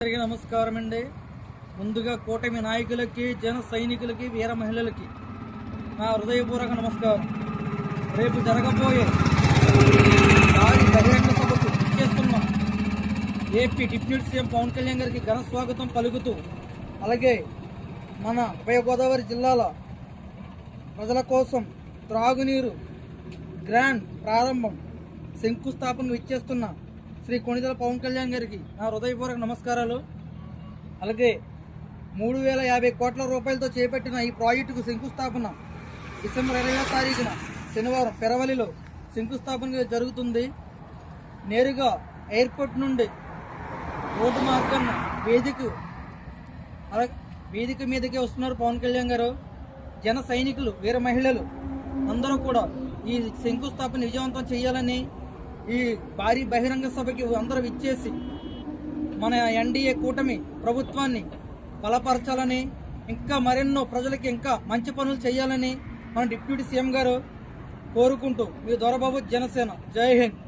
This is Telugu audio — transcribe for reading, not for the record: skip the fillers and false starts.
నమస్కారం అండి. ముందుగా కూటమి నాయకులకి, జన సైనికులకి, వీర మహిళలకి నా హృదయపూర్వక నమస్కారం. రేపు జరగబోయే భారీ బహిరంగ సభకు ఇచ్చేస్తున్న AP deputy CM Pawan Kalyan గారికి ఘన స్వాగతం పలుకుతూ, అలాగే మన ఉభయ గోదావరి జిల్లాల ప్రజల కోసం త్రాగునీరు గ్రాండ్ ప్రారంభం శంకుస్థాపనకు ఇచ్చేస్తున్న శ్రీ కొణిదెల పవన్ కళ్యాణ్ గారికి నా హృదయపూర్వక నమస్కారాలు. అలాగే 3050 కోట్ల రూపాయలతో చేపట్టిన ఈ ప్రాజెక్టుకు శంకుస్థాపన డిసెంబర్ 20వ తారీఖున శనివారం పెరవలిలో శంకుస్థాపన జరుగుతుంది. నేరుగా ఎయిర్పోర్ట్ నుండి రోడ్డు మార్గాన్ని వేదిక మీదకే వస్తున్నారు పవన్ కళ్యాణ్ గారు. జన సైనికులు, వీర మహిళలు అందరూ కూడా ఈ శంకుస్థాపన విజయవంతం చేయాలని, ఈ భారీ బహిరంగ సభకి అందరూ ఇచ్చేసి మన ఎన్డీఏ కూటమి ప్రభుత్వాన్ని బలపరచాలని, ఇంకా మరెన్నో ప్రజలకి ఇంకా మంచి పనులు చేయాలని మన డిప్యూటీ సీఎం గారు కోరుకుంటూ, మీ దొరబాబు, జనసేన. జై హింద్.